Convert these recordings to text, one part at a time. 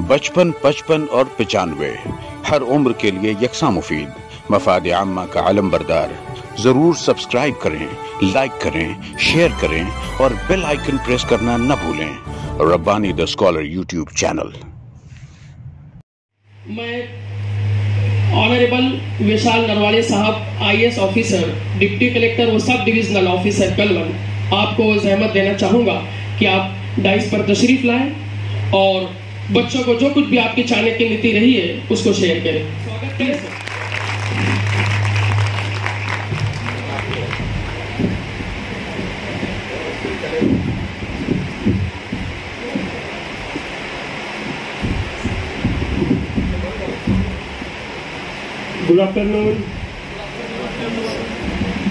बचपन, 55 और 95 हर उम्र के लिए यकसा मुफीद, मफाद आम्मा का आलम बरदार। जरूर सब्सक्राइब करें, लाइक करें, शेयर करें और बेल आइकन प्रेस करना न भूलें। Rabbani the scholar YouTube channel. मैं ऑनरेबल विशाल नरवाड़े साहब, IAS ऑफिसर, डिप्टी कलेक्टर व सब डिविजनल ऑफिसर कलवन, आपको जहमत देना चाहूंगा कि आप डाइस पर तशरीफ लाएं और बच्चों को जो कुछ भी आपकी चाणक्य की नीति रही है उसको शेयर करें। स्वागत करें सर। Good afternoon.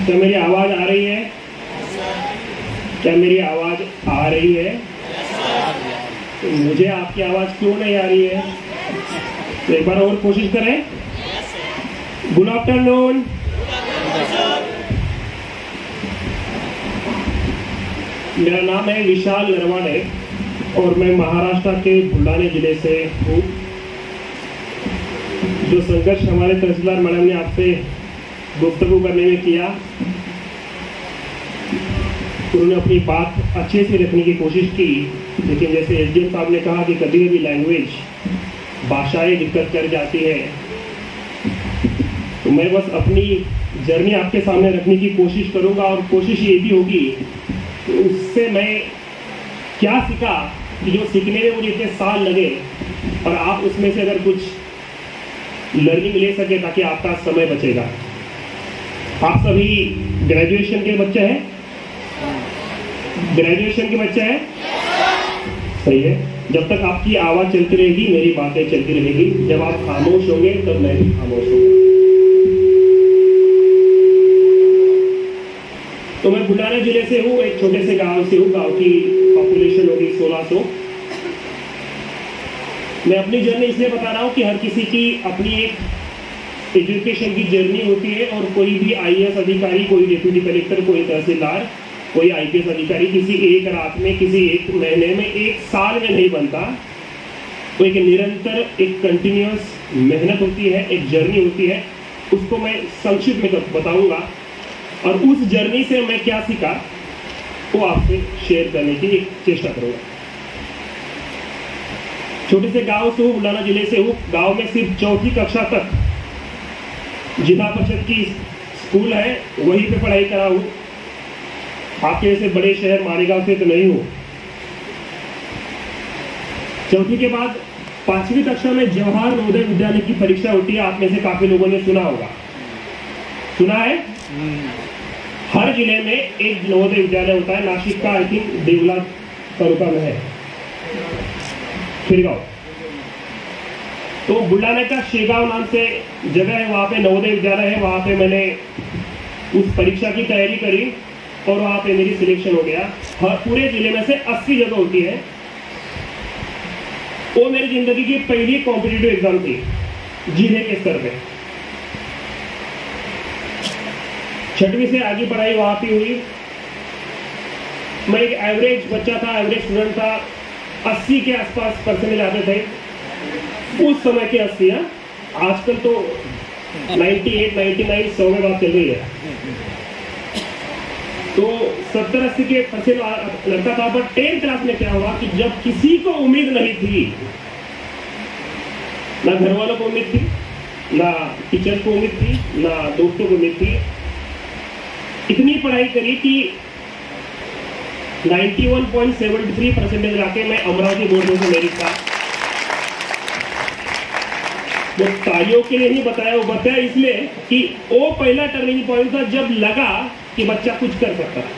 क्या मेरी आवाज आ रही है? क्या मेरी आवाज आ रही है? मुझे आपकी आवाज क्यों नहीं आ रही है? तो एक बार और कोशिश करें। Good afternoon. मेरा नाम है विशाल नरवाड़े और मैं महाराष्ट्र के बुलढाना जिले से हूँ। जो संघर्ष हमारे तहसीलदार मैडम ने आपसे गुफ्तगू करने में किया, उन्होंने अपनी बात अच्छे से रखने की कोशिश की, लेकिन जैसे SDM साहब ने कहा कि कभी कभी लैंग्वेज, भाषाएं दिक्कत कर जाती है। तो मैं बस अपनी जर्नी आपके सामने रखने की कोशिश करूंगा और कोशिश ये भी होगी कि उससे मैं क्या सीखा कि जो सीखने में मुझे इतने साल लगे और आप उसमें से अगर कुछ लर्निंग ले सके ताकि आपका समय बचेगा। आप सभी ग्रेजुएशन के बच्चे हैं? ग्रेजुएशन के बच्चे हैं? सही है। जब तक आपकी आवाज चलती रहेगी मेरी बातें चलती रहेगी। जब आप खामोश होंगे तब मैं भी खामोश होऊंगा। तो मैं बुलढाना जिले से हूँ, एक छोटे से गांव से हूँ। गांव की पॉपुलेशन होगी 1600। मैं अपनी जर्नी इसलिए बता रहा हूँ कि हर किसी की अपनी एक एजुकेशन की जर्नी होती है और कोई भी IAS अधिकारी, कोई डिप्टी कलेक्टर, कोई तहसीलदार, कोई IPS अधिकारी किसी एक रात में, किसी एक महीने में, एक साल में नहीं बनता। तो एक निरंतर, एक कंटिन्यूअस मेहनत होती है, एक जर्नी होती है। उसको मैं संक्षिप्त में बताऊंगा और उस जर्नी से मैं क्या सीखा वो आपसे शेयर करने की एक चेष्टा करूंगा। छोटे से गांव से हूँ, बुलढाना जिले से हूँ। गांव में सिर्फ 4वीं कक्षा तक जिला परिषद की स्कूल है, वहीं पे पढ़ाई करा हूँ। आपके जैसे बड़े शहर मारेगांव से तो नहीं हूँ। 4वीं के बाद 5वीं कक्षा में जवाहर नवोदय विद्यालय की परीक्षा होती है। आप में से काफी लोगों ने सुना होगा। सुना है? हर जिले में एक नवोदय विद्यालय होता है। नासिक का आई थिंक देवला तालुका में है, खिरगांव। तो बुलढाना का शेगांव नाम से जगह है, वहां पे नवोदय विद्यालय है। वहां पे मैंने उस परीक्षा की तैयारी करी और वहां पे मेरी सिलेक्शन हो गया। हर पूरे जिले में से 80 जगह होती है। वो मेरी जिंदगी की पहली कॉम्पिटिटिव एग्जाम थी जिले के स्तर पे। 6वीं से आगे पढ़ाई वहां पे हुई। मैं एक एवरेज बच्चा था, एवरेज स्टूडेंट था। 80 के आसपास परसेंटेज आते थे उस समय के 80। आजकल तो 98, 99, 100 में बात चल रही है। तो 70-80 के परसेंट लगता था। पर 10th क्लास में क्या हुआ कि जब किसी को उम्मीद नहीं थी, ना घर वालों को उम्मीद थी, ना टीचर को उम्मीद थी, ना दोस्तों को उम्मीद थी, इतनी पढ़ाई करी कि 91.73 परसेंटेज आके मैं अमरावती बोर्ड में से मेरिट था। वो तालियों के लिए नहीं बताया, वो बताया इसलिए कि वो पहला टर्निंग पॉइंट था जब लगा कि बच्चा कुछ कर सकता है।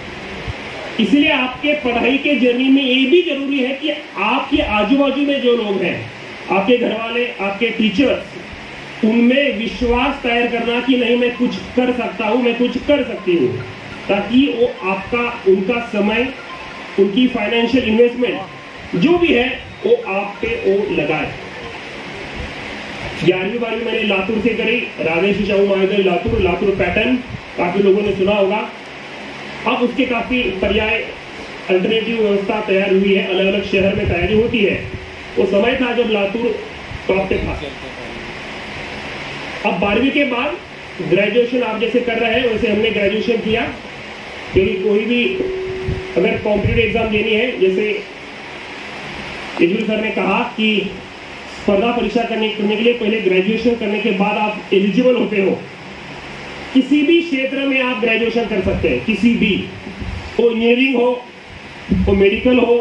इसलिए आपके पढ़ाई के जर्नी में ये भी जरूरी है कि आपके आजू बाजू में जो लोग हैं, आपके घर वाले, आपके टीचर्स, उनमें विश्वास तैयार करना कि नहीं मैं कुछ कर सकता हूं, मैं कुछ कर सकती हूँ, ताकि वो आपका, उनका समय, उनकी फाइनेंशियल इन्वेस्टमेंट जो भी है वो आप पे वो लगाए। 11वीं 12वीं मैंने लातूर से करी, राजेश शाहू महाविद्यालय लातूर, लातूर पैटर्न काफी लोगों ने सुना होगा। अब उसके काफी पर्याय अल्टरनेटिव व्यवस्था तैयार हुई है, अलग अलग शहर में तैयारी होती है। वो समय था जब लातूर टॉप पे था। अब 12वीं के बाद ग्रेजुएशन आप जैसे कर रहे हैं वैसे हमने ग्रेजुएशन किया, क्योंकि कोई भी अगर कॉम्पिटिटिव एग्जाम देनी है, जैसे यजूल सर ने कहा कि स्पर्धा परीक्षा करने के लिए पहले ग्रेजुएशन करने के बाद आप एलिजिबल होते हो। किसी भी क्षेत्र में आप ग्रेजुएशन कर सकते हैं, किसी भी, वो इंजीनियरिंग हो, वो मेडिकल हो,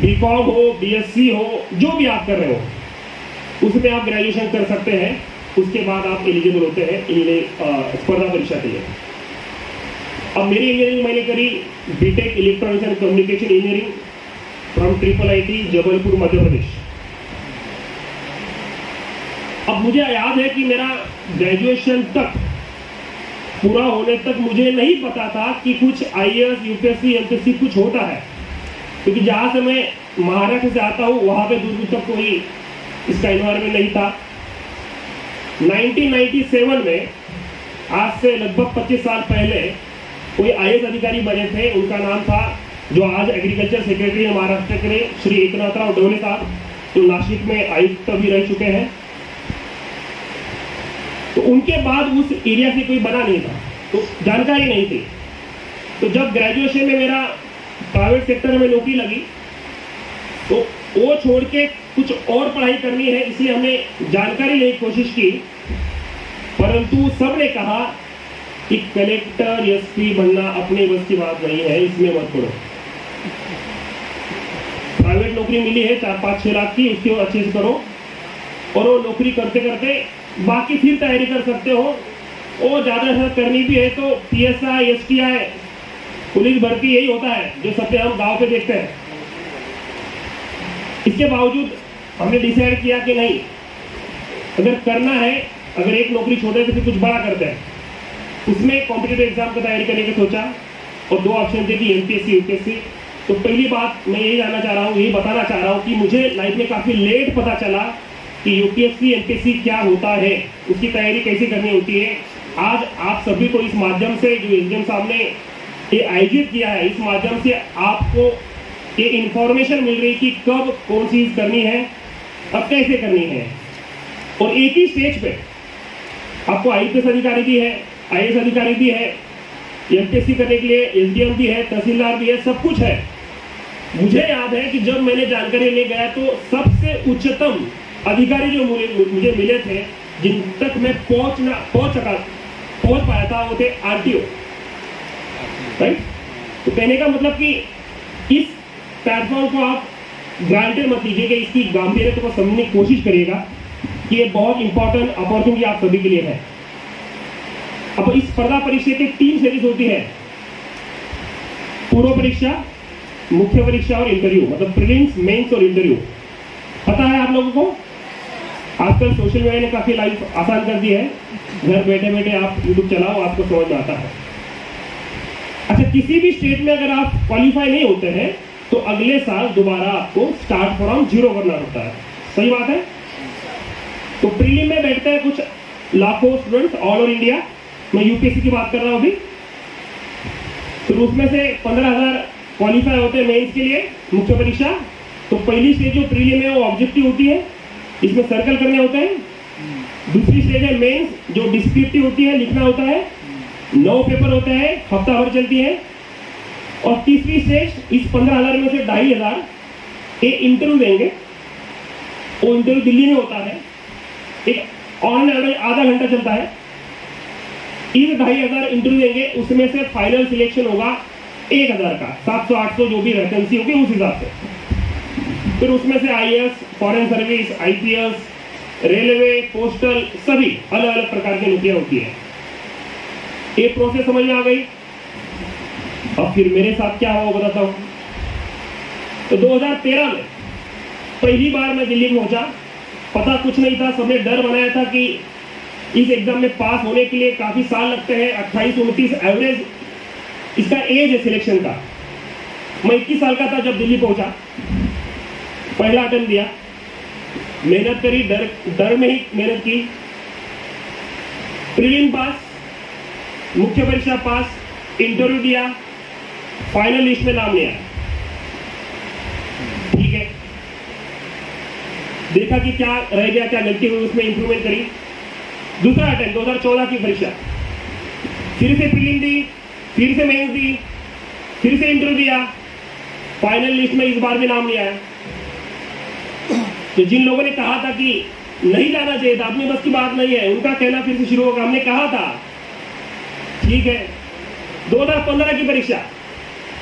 बीकॉम हो, बीएससी हो, जो भी आप कर रहे हो उसमें आप ग्रेजुएशन कर सकते हैं। उसके बाद आप एलिजिबल होते हैं स्पर्धा परीक्षा के लिए। अब मेरी इंजीनियरिंग मैंने करी BTech electronics and communication engineering from IIIT Jabalpur Madhya Pradesh. अब मुझे याद है कि मेरा ग्रेजुएशन तक पूरा होने तक मुझे नहीं पता था कि कुछ IAS, UPSC, MPSC कुछ होता है, क्योंकि जहाँ से मैं महाराष्ट्र से आता हूँ वहाँ पे दूर दूर तक कोई इसका एनवायरमेंट नहीं था। 1997 में, आज से लगभग 25 साल पहले, कोई IAS अधिकारी बने थे। उनका नाम था, जो आज एग्रीकल्चर सेक्रेटरी है महाराष्ट्र के, श्री एकनाथराव डोले साहब, जो नासिक में आयुक्त भी रह चुके हैं। तो उनके बाद उस एरिया से कोई बना नहीं था, तो जानकारी नहीं थी। तो जब ग्रेजुएशन में मेरा प्राइवेट सेक्टर में नौकरी लगी तो वो छोड़ के कुछ और पढ़ाई करनी है, इसलिए हमने जानकारी लेने की कोशिश की। परंतु सबने कहा कि कलेक्टर, एसपी बनना अपने बस की बात नहीं है, इसमें मत पढ़ो। प्राइवेट नौकरी मिली है 4-5-6 लाख की, उसकी अच्छे से करो, और वो नौकरी करते करते बाकी फिर तैयारी कर सकते हो। और ज्यादा से करनी भी है तो PSI, STI, पुलिस भर्ती, यही होता है जो सबसे हम गांव पे देखते हैं। इसके बावजूद हमने डिसाइड किया कि नहीं, अगर करना है, अगर एक नौकरी छोड़े तो फिर कुछ बड़ा करते हैं। उसमें कॉम्पिटिटिव एग्जाम की तैयारी करने का सोचा, और 2 ऑप्शन थे कि MPSC, UPSC। तो पहली बात मैं यही जानना चाह रहा हूँ, यही बताना चाह रहा हूँ कि मुझे लाइफ में काफी लेट पता चला कि UPSC, MPSC क्या होता है, उसकी तैयारी कैसे करनी होती है। आज आप सभी को इस माध्यम से, जो एसडीएम साहब ने ये आयोजित किया है, इस माध्यम से आपको ये इंफॉर्मेशन मिल रही कि कब कौन चीज करनी है, अब कैसे करनी है। और एक ही स्टेज पे आपको IPS अधिकारी भी है, IAS अधिकारी भी है, MPSC करने के लिए SDM भी है, तहसीलदार भी है, सब कुछ है। मुझे याद है कि जब मैंने जानकारी ले गया तो सबसे उच्चतम अधिकारी जो मुझे मिले थे, जिन तक मैं पहुंच पाया था, वो थे RTO, राइट। तो कहने का मतलब कि इस प्लेटफॉर्म को आप ग्रांटेड मत लीजिएगा, इसकी गंभीरता को समझने की कोशिश करिएगा कि ये बहुत इंपॉर्टेंट अपॉर्चुनिटी आप सभी के लिए है। अब इस स्पर्धा परीक्षा के 3 सीरीज होती है, पूर्व परीक्षा, मुख्य परीक्षा और इंटरव्यू, मतलब प्रीलिम्स, मेंस और इंटरव्यू। पता है आप लोगों को? आजकल सोशल मीडिया ने काफी लाइफ आसान कर दी है, घर बैठे बैठे आप यूट्यूब चलाओ, आपको समझ में आता है। अच्छा, किसी भी स्टेट में अगर आप क्वालिफाई नहीं होते हैं तो अगले साल दोबारा आपको स्टार्ट फ्रॉम 0 करना होता है। सही बात है। तो प्रीलिम में बैठते हैं कुछ लाखों स्टूडेंट्स ऑल ओवर इंडिया, मैं यूपीएससी की बात कर रहा हूं अभी। तो उसमें से 15,000 क्वालिफाई होते हैं मेंस के लिए, मुख्य परीक्षा। तो पहली स्टेज जो प्रीलिम है वो ऑब्जेक्टिव होती है, इसमें सर्कल करने होते हैं। दूसरी स्टेज है मेंस, जो डिस्क्रिप्टिव होती है, लिखना होता है। 9 पेपर होते हैं, हफ्ता भर चलती है। और तीसरी स्टेज, इस 15,000 में से 2,500 ये इंटरव्यू देंगे। वो इंटरव्यू दिल्ली में होता है, एक ऑन एवरेज आधा घंटा चलता है। इस 2,500 इंटरव्यू देंगे, उसमें से फाइनल सिलेक्शन होगा 1,000 का, 700-800 जो भी वैकेंसी होगी उस हिसाब से। फिर उसमें से IAS, foreign service, IPS, railway, postal, सभी अलग अलग प्रकार की नौकरियां होती है। ये प्रोसेस समझ में आ गई। अब फिर मेरे साथ क्या हुआ बताता हूं। तो 2013 में पहली बार मैं दिल्ली पहुंचा, पता कुछ नहीं था, सबने डर बनाया था कि इस एग्जाम में पास होने के लिए काफी साल लगते हैं, 28-29 एवरेज इसका एज है सिलेक्शन का। मैं 21 साल का था जब दिल्ली पहुंचा, पहला अटेम्प्ट दिया, मेहनत करी, डर में ही मेहनत की। प्रीलिम पास, मुख्य परीक्षा पास, इंटरव्यू दिया, फाइनल लिस्ट में नाम लिया। ठीक है, देखा कि क्या रह गया, क्या गलती हुई, उसमें इंप्रूवमेंट करी। दूसरा अटेम्प्ट 2014 की परीक्षा, फिर से प्रीलिम दी, फिर से मेंस दी, फिर से इंटरव्यू दिया, फाइनल लिस्ट में इस बार भी नाम लिया है। तो जिन लोगों ने कहा था कि नहीं जाना चाहिए था, अपनी बस की बात नहीं है, उनका कहना फिर से शुरू होगा, हमने कहा था। ठीक है, 2015 की परीक्षा,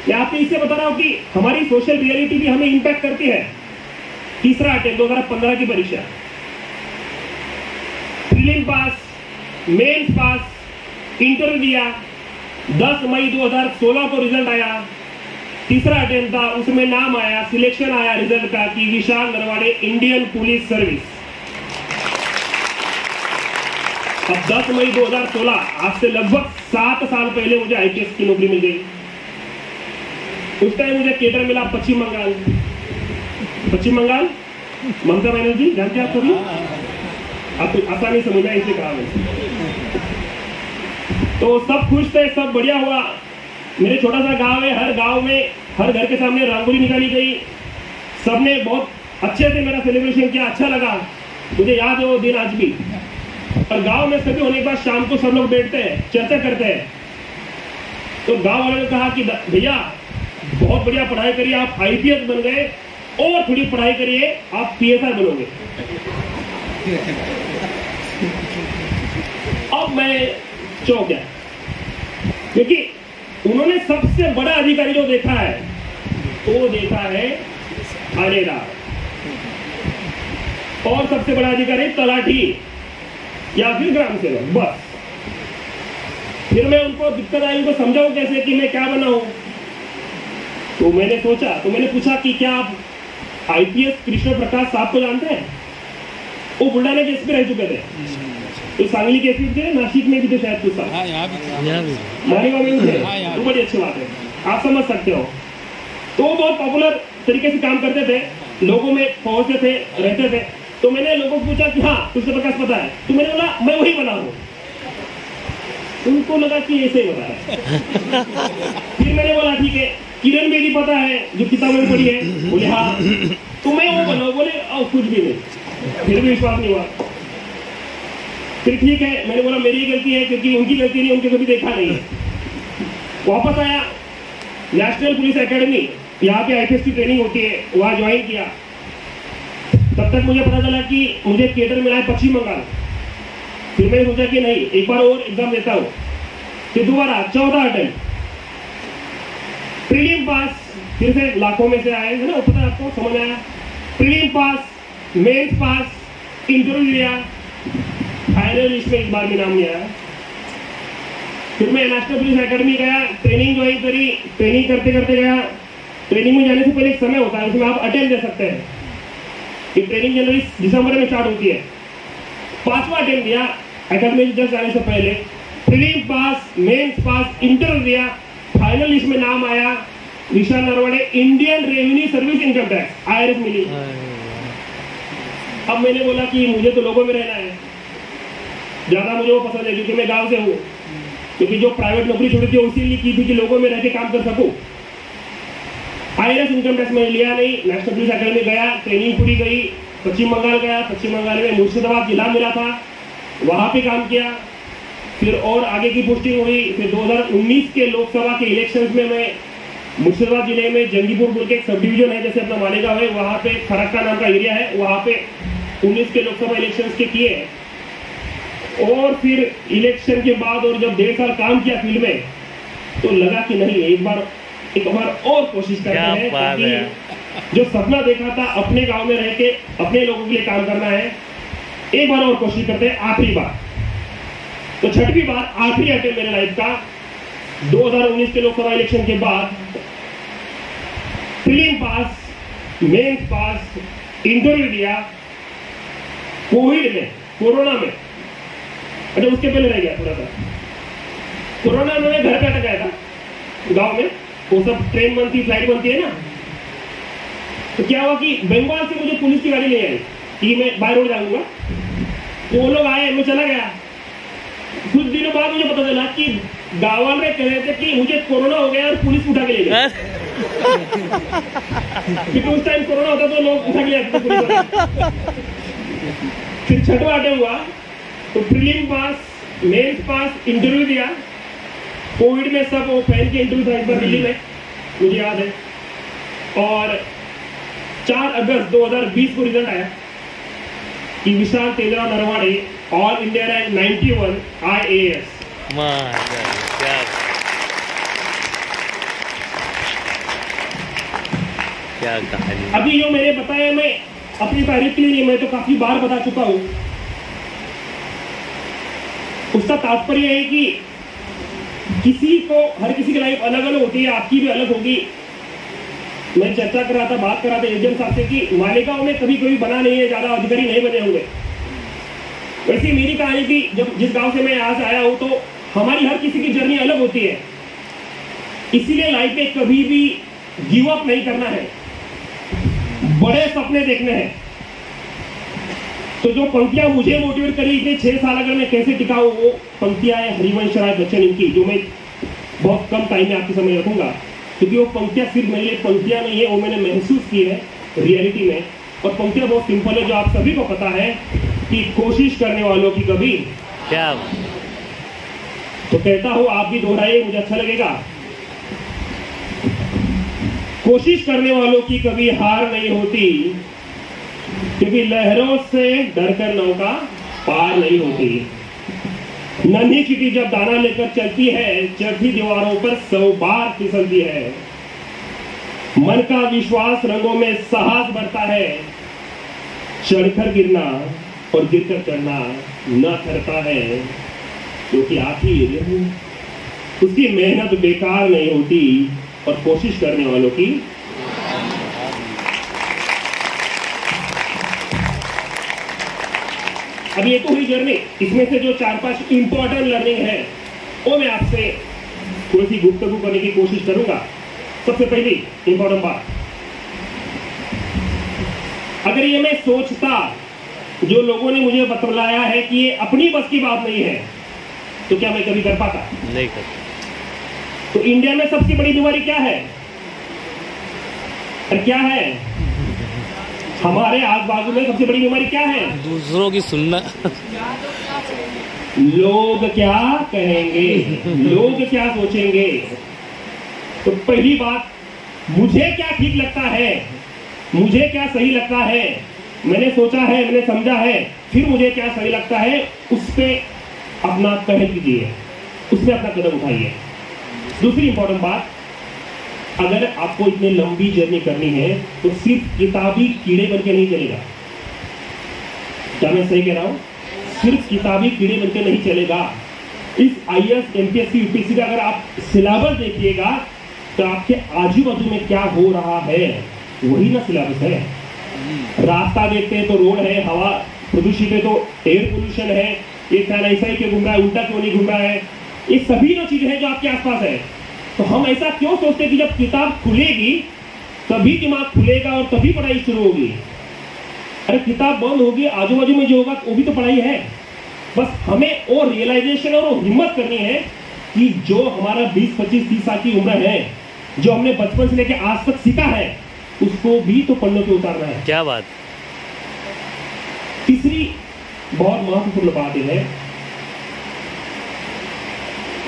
मैं आपको इससे बता रहा हूं कि हमारी सोशल रियलिटी भी हमें इंपैक्ट करती है। तीसरा अटेम्प्ट 2015 की परीक्षा, prelim pass, mains pass, interview दिया, 10 मई 2016 को रिजल्ट आया। तीसरा अटेम्प्ट था, उसमें नाम आया, सिलेक्शन आया रिजल्ट का कि विशाल नरवाड़े इंडियन पुलिस सर्विस। अब 10 मई 2016, आज से लगभग 7 साल पहले मुझे आईपीएस की नौकरी मिल गई। उस टाइम मुझे केडर मिला पश्चिम बंगाल। पश्चिम बंगाल ममता बनर्जी जानते हैं आप सभी? आप आसानी समझना इसे कहा मैंने। तो सब खुश थे, सब बढ़िया हुआ। मेरे छोटा सा गांव है, हर गांव में हर घर के सामने रंगोली निकाली गई, सबने बहुत अच्छे से मेरा सेलिब्रेशन किया, अच्छा लगा। मुझे याद है वो दिन आज भी। और गांव में सभी होने के बाद शाम को सब लोग बैठते हैं, चर्चा करते हैं। तो गांव वालों ने कहा कि भैया बहुत बढ़िया पढ़ाई करिए, आप आईपीएस बन गए, और थोड़ी पढ़ाई करिए, आप पीएसआई बनोगे। अब मैं चौंक गया, क्योंकि उन्होंने सबसे बड़ा अधिकारी जो देखा है वो देखा है थानेदार, और सबसे बड़ा अधिकारी तलाठी या फिर ग्राम सेवक, बस। फिर मैं उनको दिक्कत आई, उनको समझाऊं कैसे कि मैं क्या बना हूं। तो मैंने सोचा, तो मैंने पूछा कि क्या आप आईपीएस कृष्ण प्रकाश साहब को जानते हैं? वो बुल्ढाना के एसपी रह चुके थे, तो सांगली के एसपी थे, नासिक में भी थे शायद कुछ साल, मालेगांव में भी थे। तो बड़ी अच्छी बात है, आप समझ सकते हो। तो वो बहुत पॉपुलर तरीके से काम करते थे, लोगों में पहुंचते थे, रहते थे। तो मैंने लोगों को पूछा कि हाँ कृष्ण प्रकाश पता है? तो मैंने बोला मैं वही बना हूँ। उनको लगा कि ऐसे ही बता है। फिर मैंने बोला ठीक है, किरण बेदी पता है जो किताबों में पढ़ी है? बोले हाँ। तो मैं वो बना, बोले कुछ भी नहीं। फिर भी विश्वास नहीं हुआ। फिर ठीक है, मैंने बोला मेरी गलती है, क्योंकि उनकी गलती नहीं, उनके कभी देखा नहीं है। वापस आया, नेशनल पुलिस एकेडमी, यहाँ पे आईपीएस की ट्रेनिंग होती है, वहां ज्वाइन किया। तब तक मुझे पता चला कि मुझे केडर मिला है पश्चिम बंगाल। फिर मैंने सोचा कि नहीं, एक बार और एग्जाम देता हूँ। फिर दोबारा 14 अटेम्प्ट, प्रीलिम पास, फिर से लाखों में से आए, है ना, पता है आपको, समझ आया। Prelim pass, mains pass, interview दिया, फाइनल लिस्ट में इस बार भी नाम नहीं आया। फिर मैं नेशनल पुलिस एकेडमी गया, ट्रेनिंग ज्वाइन करी, ट्रेनिंग करते करते गया। ट्रेनिंग में जाने से पहले एक समय होता है, उसमें आप अटेम्प्ट दे सकते हैं। ये ट्रेनिंग जनवरी दिसंबर में स्टार्ट होती है। 5वां अटेम्प्ट दिया एकेडमी जस्ट जाने से पहले, prelim pass, mains pass, interview दिया, फाइनल लिस्ट में नाम आया, Vishal Narwade Indian revenue service income tax IRS मिली। अब मैंने बोला कि मुझे तो लोगों में रहना है, ज्यादा मुझे वो पसंद है, क्योंकि मैं गांव से हूँ। क्योंकि जो प्राइवेट नौकरी छोड़ी थी उसी की थी कि लोगों में रह के काम कर सकूं। IRS इनकम टैक्स मैंने लिया नहीं। नेशनल पुलिस एकेडमी गया, ट्रेनिंग पूरी गई, पश्चिम बंगाल गया, पश्चिम बंगाल में मुर्शिदाबाद जिला मिला था, वहां पे काम किया। फिर और आगे की पोस्टिंग हुई। फिर 2019 के लोकसभा के इलेक्शंस में मैं मुर्शिदाबाद जिले में जंगीपुर के एक सब डिवीजन है, जैसे अपना मालेगांव है, वहां पे फरक्का नाम का एरिया है, वहां पे 19 के लोकसभा इलेक्शंस के किए। और फिर इलेक्शन के बाद और जब 1.5 साल काम किया फील्ड में, तो लगा कि नहीं, एक बार और कोशिश करते हैं, क्योंकि जो सपना देखा था अपने गांव में रह के अपने लोगों के लिए काम करना है, एक बार और कोशिश करते हैं, आखिरी बार। तो 6वीं बार, आखिरी अटेम्प्ट मेरे लाइफ का, 2019 के लोकसभा इलेक्शन के बाद prelim pass, mains pass, interview दिया, कोविड में, कोरोना में, अच्छा उसके पहले रह गया थोड़ा सा, कोरोना में मैं घर पे अटक गया था गांव में। वो सब ट्रेन बनती, फ्लाइट बनती है ना, तो क्या हुआ कि बंगाल से मुझे पुलिस की गाड़ी ले आई कि मैं बाय रोड जाऊंगा। तो वो लोग आए, मैं चला गया। कुछ दिनों बाद मुझे पता चला कि गांव वाले कह रहे थे कि मुझे कोरोना हो गया और पुलिस उठा के ले गई। क्योंकि उस टाइम कोरोना होता तो लोग उठा के ले आते थे पूरी तरह। फिर छठवां अटेम्प्ट हुआ तो prelim pass, mains pass, interview दिया। कोविड में सब वो पहन के इंटरव्यू था इस बार दिल्ली में, मुझे याद है। और 4 अगस्त 2020 को रिजल्ट आया कि Vishal Tejrao Narwade all India rank 91 IAS। क्या कहानी। अभी जो मैंने बताया, मैं अपनी तारीफ के लिए नहीं, मैं तो काफी बार बता चुका हूं। उसका तात्पर्य है कि किसी को, हर किसी की लाइफ अलग अलग होती है, आपकी भी अलग होगी। मैं चर्चा कर रहा था, बात कर रहा था एजेंट साहब से कि मालेगांव में कभी कोई बना नहीं है, ज्यादा अधिकारी नहीं बने होंगे। वैसे मेरी कहानी भी, जब जिस गांव से मैं यहाँ से आया हूं, तो हमारी हर किसी की जर्नी अलग होती है। इसीलिए लाइफ में कभी भी गिव अप नहीं करना है, बड़े सपने देखने हैं। तो जो पंक्तियां मुझे मोटिवेट करी इतने 6 साल अगर मैं कैसे टिका हूं, वो पंक्तियां है हरिवंश राय बच्चन इनकी, जो मैं बहुत कम टाइम में आपके सामने रखूंगा, क्योंकि वो पंक्तियां सिर्फ मेरे लिए पंक्तियां नहीं है, वो मैंने महसूस की है रियलिटी में। और पंक्तियां बहुत सिंपल है, जो आप सभी को पता है कि कोशिश करने वालों की कभी क्या। तो कहता हूं आप भी दोहराइए, मुझे अच्छा लगेगा। कोशिश करने वालों की कभी हार नहीं होती, क्योंकि लहरों से डरकर नौका पार नहीं होती। नन्ही चिटी जब दाना लेकर चलती है, चढ़ती दीवारों पर 100 बार फिसलती है। मन का विश्वास रंगों में साहस बढ़ता है, चढ़कर गिरना और गिरकर चढ़ना न थरता है, क्योंकि आखिर उसकी मेहनत बेकार नहीं होती और कोशिश करने वालों की। अब ये तो हुई जर्नी, इसमें से जो 4-5 इंपॉर्टेंट लर्निंग है वो मैं आपसे थोड़ी सी गुफ्तगू करने की कोशिश करूंगा। सबसे पहली इंपॉर्टेंट बात, अगर ये मैं सोचता, जो लोगों ने मुझे बतलाया है कि ये अपनी बस की बात नहीं है, तो क्या मैं कभी कर पाता? नहीं कर। तो इंडिया में सबसे बड़ी बीमारी क्या है? और क्या है हमारे आस बाजू में सबसे बड़ी बीमारी क्या है? दूसरों की सुनना। लोग क्या कहेंगे, लोग क्या सोचेंगे। तो पहली बात, मुझे क्या ठीक लगता है, मुझे क्या सही लगता है, मैंने सोचा है, मैंने समझा है, फिर मुझे क्या सही लगता है, उस पे अपना पहल कीजिए, उसमें अपना कदम उठाइए। दूसरी इंपॉर्टेंट बात, अगर आपको इतनी लंबी जर्नी करनी है तो सिर्फ किताबी कीड़े बनके नहीं चलेगा। क्या मैं सही कह रहा हूं? सिर्फ किताबी कीड़े बनके नहीं चलेगा। इस IAS MPSC UPSC का अगर आप सिलेबस देखिएगा तो आपके आजू बाजू में क्या हो रहा है वही ना सिलेबस है। रास्ता देखते हैं तो रोड है, हवा प्रदूषित है तो एयर पोल्यूशन है, ये फैन ऐसा ही क्यों घूम रहा है, उल्टा क्यों नहीं घूम रहा है, ये सभी जो चीजें हैं जो आपके आसपास है। तो हम ऐसा क्यों सोचते हैं कि जब किताब खुलेगी तभी दिमाग खुलेगा और तभी पढ़ाई शुरू होगी? अरे किताब बंद होगी, आजू बाजू में जो होगा वो भी तो पढ़ाई है। बस हमें वो रियलाइजेशन और वो हिम्मत करनी है कि जो हमारा 20, 25, 30 साल की उम्र है, जो हमने बचपन से लेकर आज तक सीखा है, उसको भी तो पन्नों पे उतारना है। क्या बात। तीसरी बहुत महत्वपूर्ण बात यह है,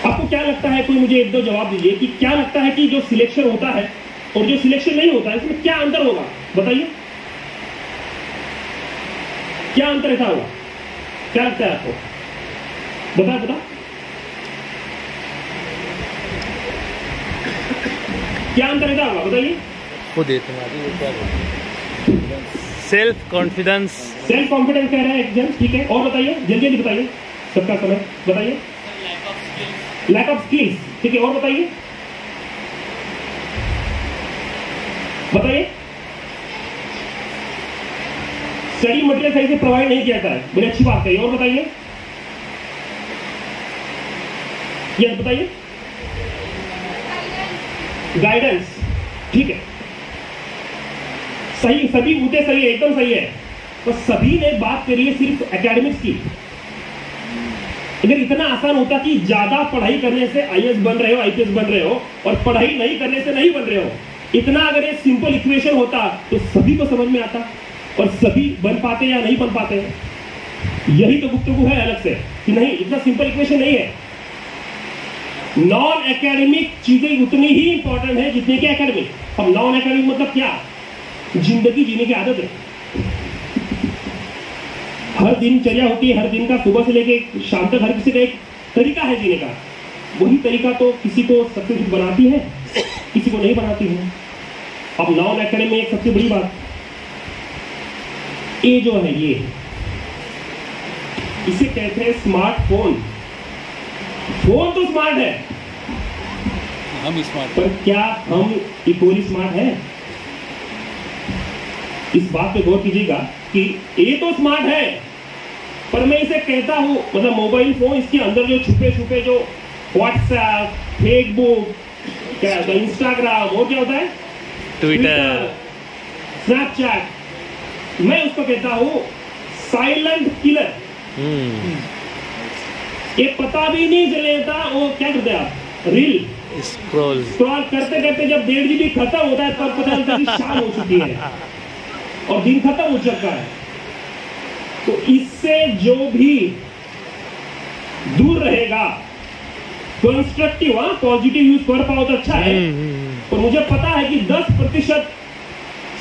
आपको क्या लगता है, कोई मुझे 1-2 जवाब दीजिए कि क्या लगता है कि जो सिलेक्शन होता है और जो सिलेक्शन नहीं होता है इसमें क्या अंतर होगा? बताइए, क्या अंतर ऐसा होगा? क्या लगता है आपको? बता क्या अंतर ऐसा होगा, बताइए। खुद है तुम्हारी सेल्फ कॉन्फिडेंस। सेल्फ कॉन्फिडेंस कह रहा है एग्जाम, ठीक है। और बताइए, जल्दी बताइए, सबका समय बताइए। लैक ऑफ स्किल्स, ठीक है। और बताइए स्टडी मटेरियल सही से प्रोवाइड नहीं किया जाता है, बड़ी अच्छी बात है। और बताइए, ये बताइए। गाइडेंस, ठीक है, सही, सभी मुद्दे सही है, एकदम सही है। तो सभी ने बात करी है सिर्फ एकेडमिक्स की। अगर इतना आसान होता कि ज्यादा पढ़ाई करने से IAS बन रहे हो, IPS बन रहे हो, और पढ़ाई नहीं करने से नहीं बन रहे हो, इतना अगर ये सिंपल इक्वेशन होता तो सभी को समझ में आता और सभी बन पाते या नहीं बन पाते। यही तो गुफ्तगू है अलग से कि नहीं, इतना सिंपल इक्वेशन नहीं है। नॉन एकेडमिक चीजें उतनी ही इंपॉर्टेंट है जितनी कि एकेडमिक। अब नॉन एकेडमिक मतलब क्या? जिंदगी जीने की आदत है। हर दिनचर्या होती है, हर दिन का सुबह से लेके शाम तक हर किसी का एक तरीका है जीने का। वही तरीका तो किसी को सक्सेसफुल बनाती है, किसी को नहीं बनाती है। अब नॉन एकेडमिक में एक सबसे बड़ी बात, ये जो है ये इसे कहते हैं स्मार्टफोन। फोन तो स्मार्ट है, हम स्मार्ट, पर क्या हम इक्वली स्मार्ट हैं? इस बात पे गौर कीजिएगा कि ये तो स्मार्ट है, पर मैं इसे कहता हूं, मतलब मोबाइल फोन, इसके अंदर जो छुपे छुपे जो व्हाट्सएप, फेसबुक, क्या होता है, इंस्टाग्राम, और क्या होता है, ट्विटर, स्नैपचैट, मैं उसको कहता हूं साइलेंट किलर। ये पता भी नहीं चलेगा वो क्या करते हैं आप, रील स्क्रॉल करते करते जब 1.5 GB खत्म होता है तब पता चलता है कि शाम हो चुकी है और दिन खत्म हो चुका है। तो इससे जो भी दूर रहेगा, कंस्ट्रक्टिव, पॉजिटिव यूज कर पाओ तो अच्छा है। और मुझे पता है कि 10%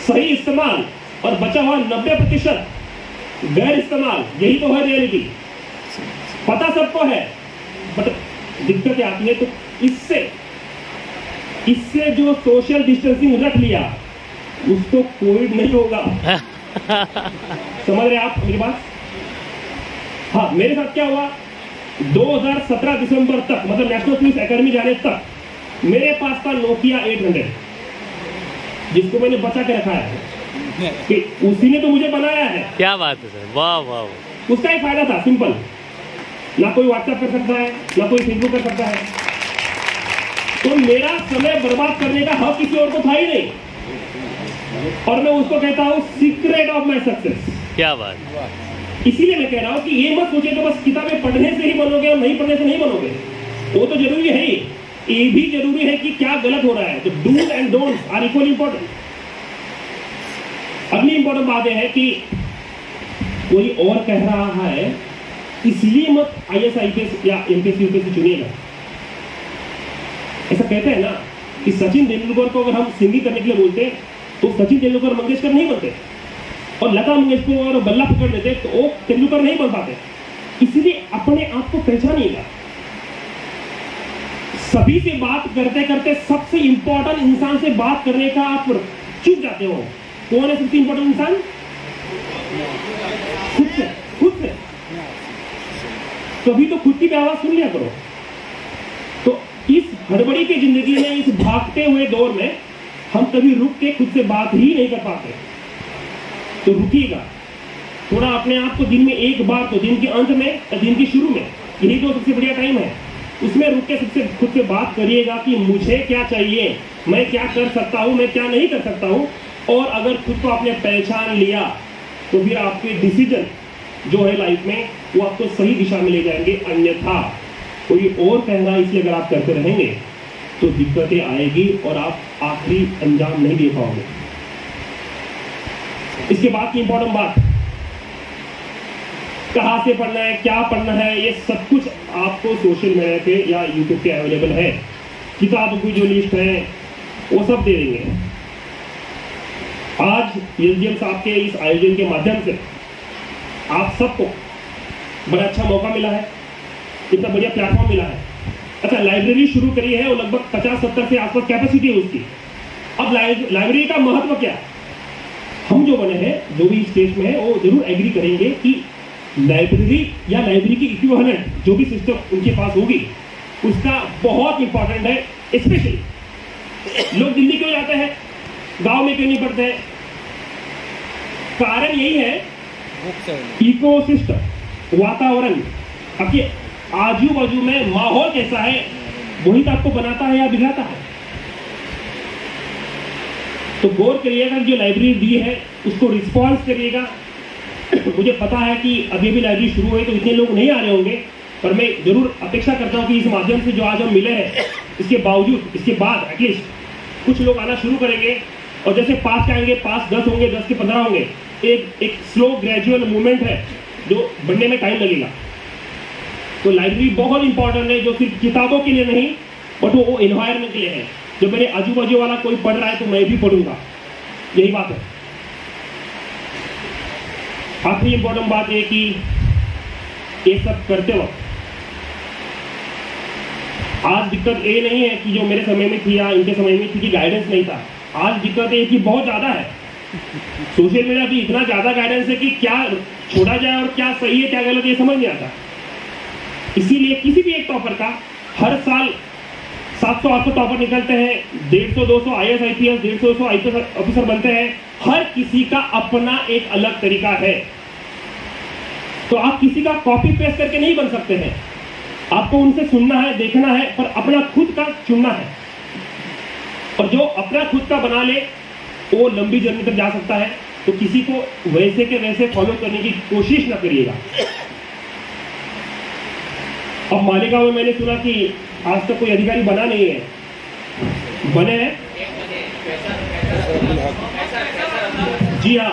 सही इस्तेमाल और बचा हुआ 90% गैर इस्तेमाल, यही तो है रियलिटी। पता सबको है, बट दिक्कत आती है। तो इससे जो सोशल डिस्टेंसिंग रख लिया उसको कोविड नहीं होगा। समझ रहे आप मेरी बात? हाँ, मेरे साथ क्या हुआ, 2017 दिसंबर तक, मतलब नेशनल पुलिस एकेडमी जाने तक मेरे पास था नोकिया 800, जिसको मैंने बचा के रखा है कि उसी ने तो मुझे बनाया है। क्या बात है सर, वाह वाह। उसका एक फायदा था, सिंपल, ना कोई व्हाट्सएप कर सकता है, ना कोई फेसबुक कर सकता है। तो मेरा समय बर्बाद करने का हक किसी और को था ही नहीं, और मैं उसको कहता हूं सीक्रेट ऑफ माय सक्सेस। क्या बात। इसीलिए मैं कह रहा हूं कि ये मत सोचिए कि बस किताबें पढ़ने से ही बनोगे और नहीं पढ़ने से नहीं बनोगे। वो तो जरूरी है ही, ये भी जरूरी है कि क्या गलत हो रहा है। तो dos and don'ts are equally important. अगली इंपॉर्टेंट बात यह है कि कोई और कह रहा है इसलिए मत IAS IPS या MPSC UPSC चुनिएगा। ऐसा कहते हैं ना कि सचिन तेंदुलकर को अगर हम सिंगिंग करने के लिए बोलते तो सचिन तेंदुलकर मंगेशकर नहीं बनते, और लता मंगेशकर और बल्ला पकड़ लेते तो वो तेंदुलकर नहीं बन पाते। इसलिए अपने आप को पहचानिएगा। सभी से बात करते करते सबसे इंपॉर्टेंट इंसान से बात करने का आप चूक जाते हो। कौन है सबसे इंपॉर्टेंट इंसान? खुद से। कभी तो खुद की भी आवाज सुन लिया करो। तो इस हड़बड़ी की जिंदगी में, इस भागते हुए दौर में हम कभी रुक के खुद से बात ही नहीं कर पाते। तो रुकिएगा थोड़ा, अपने आप को दिन में एक बार, तो दिन के अंत में या दिन के शुरू में, यही तो सबसे बढ़िया टाइम है, उसमें रुक के सबसे खुद से बात करिएगा कि मुझे क्या चाहिए, मैं क्या कर सकता हूं, मैं क्या नहीं कर सकता हूं। और अगर खुद को आपने पहचान लिया तो फिर आपके डिसीजन जो है लाइफ में वो आपको सही दिशा में ले जाएंगे। अन्यथा कोई और कहना इसलिए अगर आप करते रहेंगे तो दिक्कतें आएगी और आप आखिरी अंजाम नहीं दे पाओगे। इसके बाद की इंपॉर्टेंट बात, कहां से पढ़ना है, क्या पढ़ना है, ये सब कुछ आपको सोशल मीडिया पे या यूट्यूब पे अवेलेबल है। किताबों की जो लिस्ट है वो सब दे देंगे। आज SDM साहब के इस आयोजन के माध्यम से आप सबको बड़ा अच्छा मौका मिला है, इतना बढ़िया प्लेटफॉर्म मिला है। अच्छा, लाइब्रेरी शुरू करी है, वो लगभग 50-70 से आसपास कैपेसिटी है उसकी। अब लाइब्रेरी का महत्व क्या, हम जो बने हैं, जो भी स्टेज में है, वो जरूर एग्री करेंगे कि लाइब्रेरी या लाइब्रेरी की इक्विवेलेंट जो भी सिस्टम उनके पास होगी उसका बहुत इंपॉर्टेंट है। स्पेशली लोग दिल्ली क्यों जाते हैं, गांव में क्यों नहीं पढ़ते हैं? कारण यही है, इकोसिस्टम, वातावरण, आपके आजू बाजू में माहौल कैसा है वही तो आपको बनाता है या बिगाड़ता है। तो गौर करिएगा, जो लाइब्रेरी दी है उसको रिस्पॉन्स करिएगा। मुझे पता है कि अभी भी लाइब्रेरी शुरू हुई तो इतने लोग नहीं आ रहे होंगे, पर मैं जरूर अपेक्षा करता हूं कि इस माध्यम से जो आज हम मिले हैं, इसके बावजूद, इसके बाद एटलीस्ट कुछ लोग आना शुरू करेंगे और जैसे पास आएंगे, पास 10 होंगे, 10 के 15 होंगे, एक स्लो ग्रेजुअल मूवमेंट है जो बनने में टाइम लगेगा। तो लाइब्रेरी बहुत इंपॉर्टेंट है, जो सिर्फ किताबों के लिए नहीं बट वो एनवायरमेंट के लिए है। जो मेरे आजू बाजू वाला कोई पढ़ रहा है तो मैं भी पढ़ूंगा, यही बात है। आखिरी इंपॉर्टेंट बात है कि ये सब करते वक्त आज दिक्कत ये नहीं है कि जो मेरे समय में थी या इनके समय में थी कि गाइडेंस नहीं था। आज दिक्कत है कि बहुत ज्यादा है। सोशल मीडिया भी इतना ज्यादा गाइडेंस है कि क्या छोड़ा जाए और क्या सही है क्या गलत है ये समझ नहीं आता। इसीलिए किसी भी एक टॉपर का हर साल 700-800 टॉपर निकलते हैं, 150-200 IAS IPS 150-200 IPS ऑफिसर बनते हैं। हर किसी का अपना एक अलग तरीका है। तो आप किसी का कॉपी पेस्ट करके नहीं बन सकते हैं। आपको उनसे सुनना है, देखना है, पर अपना खुद का चुनना है। और जो अपना खुद का बना ले वो लंबी जर्नी तक जा सकता है। तो किसी को वैसे के वैसे फॉलो करने की कोशिश ना करिएगा। अब मालेगांव में मैंने सुना कि आज तक कोई अधिकारी बना नहीं है, बने हैं? जी हाँ,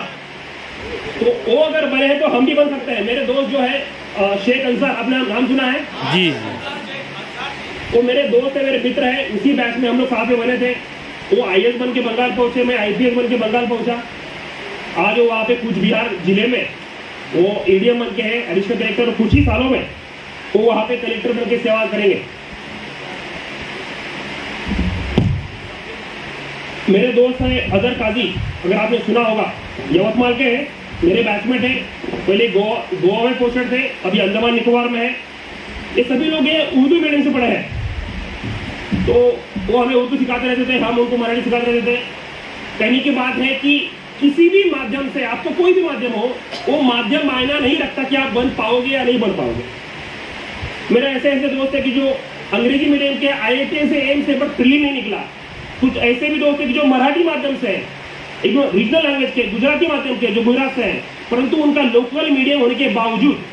तो वो अगर बने हैं तो हम भी बन सकते हैं। मेरे दोस्त जो है शेख अंसार, अपना नाम सुना है? जी। वो मेरे दोस्त है, मेरे मित्र है, उसी बैच में हम लोग साथ में बने थे। वो IAS बन के बंगाल पहुंचे, मैं IPS बन के बंगाल पहुंचा। आज वो वहाँ पे कूच बिहार जिले में वो ADM बन के है, एडिशनल कलेक्टर। कुछ ही सालों में वो वहाँ पे कलेक्टर बन के सेवा करेंगे। मेरे दोस्त है अजहर काजी, अगर आपने सुना होगा, यवतमाल के हैं, मेरे बैचमेट है। पहले गोवा में पोस्टेड थे, अभी अंडमान निकोबार में है। ये सभी लोग ये उर्दू मीडियम से पढ़े हैं। तो वो हमें उर्दू सिखाते रहते थे, हम उनको मराठी सिखाते रहते थे। कहने की बात है कि किसी भी माध्यम से, आपको कोई भी माध्यम हो, वो माध्यम मायना नहीं रखता कि आप बन पाओगे या नहीं बन पाओगे। मेरे ऐसे ऐसे दोस्त है कि जो अंग्रेजी मीडियम के IIT से एम से बट प्रीलिम नहीं निकला। कुछ ऐसे भी दोस्त है कि जो मराठी माध्यम से है, एक रीजनल लैंग्वेज के, गुजराती माध्यम के, जो गुजरात से हैं, परंतु उनका लोकल मीडियम होने के बावजूद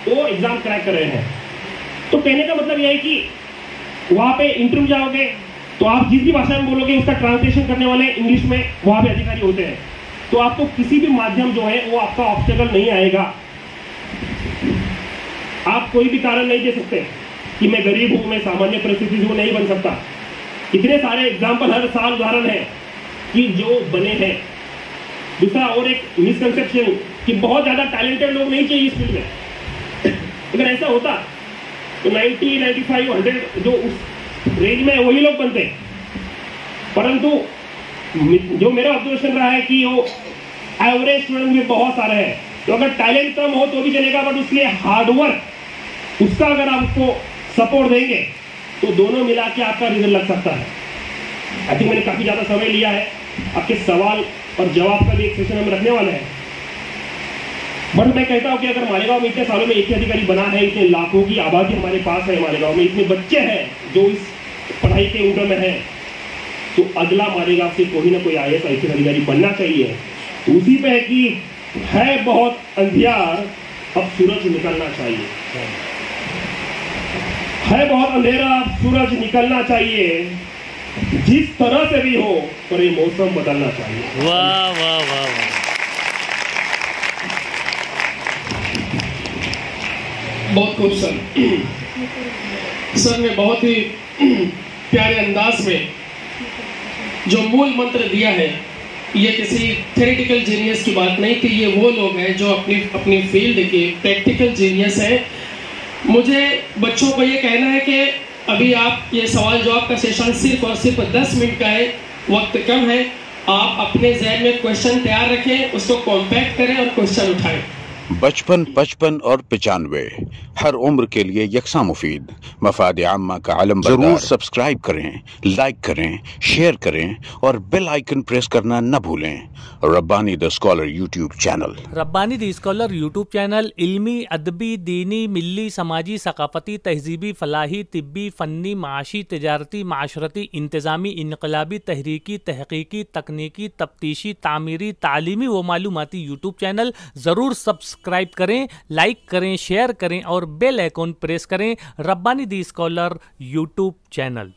वो एग्जाम क्रैक कर रहे हैं। तो कहने का मतलब यह है कि वहां पे इंटरव्यू जाओगे तो आप जिस भी भाषा में बोलोगे उसका ट्रांसलेशन करने वाले इंग्लिश में वहां पे अधिकारी होते हैं। तो आपको किसी भी माध्यम जो है वो आपका ऑब्स्टेकल नहीं आएगा। आप कोई भी कारण नहीं दे सकते कि मैं गरीब हूं, मैं सामान्य परिस्थिति से नहीं बन सकता। इतने सारे एग्जाम्पल हर साल उदाहरण है कि जो बने हैं। दूसरा और एक मिसकंसेप्शन कि बहुत ज्यादा टैलेंटेड लोग नहीं चाहिए इस फील्ड में। अगर ऐसा होता तो 90, 95, 100 जो उस रेंज में वही लोग बनते। परंतु जो मेरा ऑब्जर्वेशन रहा है कि वो एवरेज स्टूडेंट में बहुत सारे हैं। तो अगर टैलेंट कम हो तो भी चलेगा, बट उसके लिए हार्डवर्क, उसका अगर आप उसको सपोर्ट देंगे तो दोनों मिला के आपका रिजल्ट लग सकता है। आई थिंक मैंने काफी ज्यादा समय लिया है। आपके सवाल और जवाब का भी एक सेशन हम रखने वाले हैं। बट मैं कहता हूं कि अगर मालेगांव में इतने सालों में एक ही अधिकारी बना है, इतने लाखों की आबादी हमारे पास है, मालेगांव में इतने बच्चे हैं जो इस पढ़ाई के उम्र में है, तो अगला मालेगांव से कोई ना कोई IAS IPS अधिकारी बनना चाहिए। तो उसी पे है कि है बहुत अंधियार, अब सूरज निकलना चाहिए। है बहुत अंधेरा, अब सूरज निकलना चाहिए। जिस तरह से भी हो, पर ये मौसम बदलना चाहिए। वाह वाह वाह वाह। बहुत खूब सर। सर ने बहुत ही प्यारे अंदाज में जो मूल मंत्र दिया है, ये किसी थ्योरेटिकल जीनियस की बात नहीं थी। ये वो लोग हैं जो अपनी फील्ड के प्रैक्टिकल जीनियस हैं। मुझे बच्चों को ये कहना है कि अभी आप ये सवाल जवाब का सेशन सिर्फ और सिर्फ 10 मिनट का है, वक्त कम है। आप अपने ज़हन में क्वेश्चन तैयार रखें, उसको कॉम्पैक्ट करें और क्वेश्चन उठाएं। बचपन, 55 और 95 हर उम्र के लिए यकसा मुफीद। मफाद आम्मा का आलम जरूर सब्सक्राइब करें, लाइक करें, शेयर करें और बेल आइकन प्रेस करना न भूलें। Rabbani the scholar YouTube channel. Rabbani the scholar YouTube channel इल्मी, अदबी, दीनी, मिल्ली, समाजी, सकाफती, तहजीबी, फलाही, तिब्बी, फ़न्नी, माशी, तिजारती, माशरती, इंतज़ामी, इनकलाबी, तहरीकी, तहकीकी, तकनीकी, तफ्तीशी, तामीरी, तालीमी व मालूमाती यूट्यूब चैनल ज़रूर सब्सक्राइब करें, लाइक करें, शेयर करें और बेल आइकन प्रेस करें। Rabbani the scholar YouTube channel.